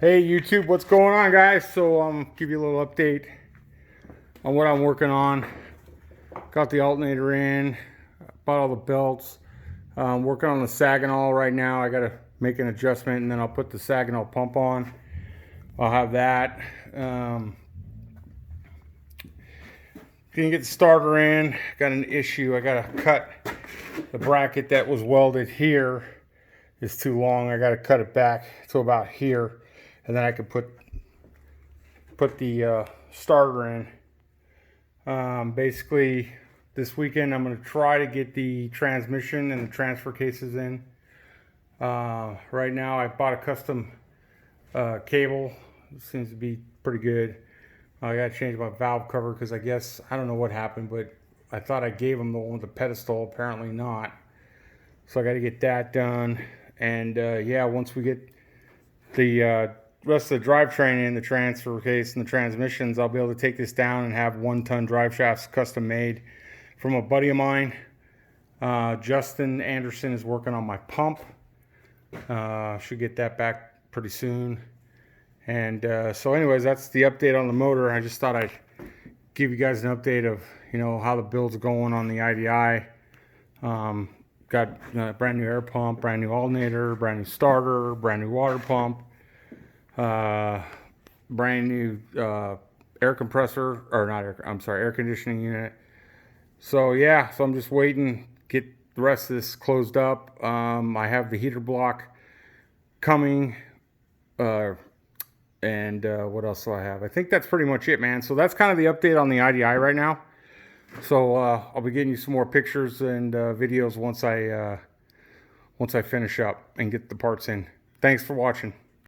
Hey YouTube, what's going on, guys? So give you a little update on what I'm working on. Got the alternator in, bought all the belts. Working on the Saginaw right now. I gotta make an adjustment and then I'll put the Saginaw pump on. I'll have that. Gonna get the starter in. Got an issue. I gotta cut the bracket that was welded here. It's too long. I gotta cut it back to about here, and then I can put the starter in. Basically, this weekend I'm going to try to get the transmission and the transfer cases in. Right now I bought a custom cable. It seems to be pretty good. I got to change my valve cover because I don't know what happened, but I thought I gave them the one with the pedestal. Apparently not. So I got to get that done. And yeah, once we get the rest of the drivetrain in, the transfer case and the transmissions, I'll be able to take this down and have 1-ton drive shafts custom made from a buddy of mine. Justin Anderson is working on my pump. Should get that back pretty soon. And so anyways, that's the update on the motor. I just thought I'd give you guys an update of how the build's going on the IDI. Got a brand new air pump, brand new alternator, brand new starter, brand new water pump, brand new air compressor, or not air, I'm sorry, air conditioning unit. So yeah, so I'm just waiting, get the rest of this closed up. I have the heater block coming, and what else do I have? I think that's pretty much it, man. So that's kind of the update on the IDI right now. So I'll be getting you some more pictures and videos once I finish up and get the parts in. Thanks for watching.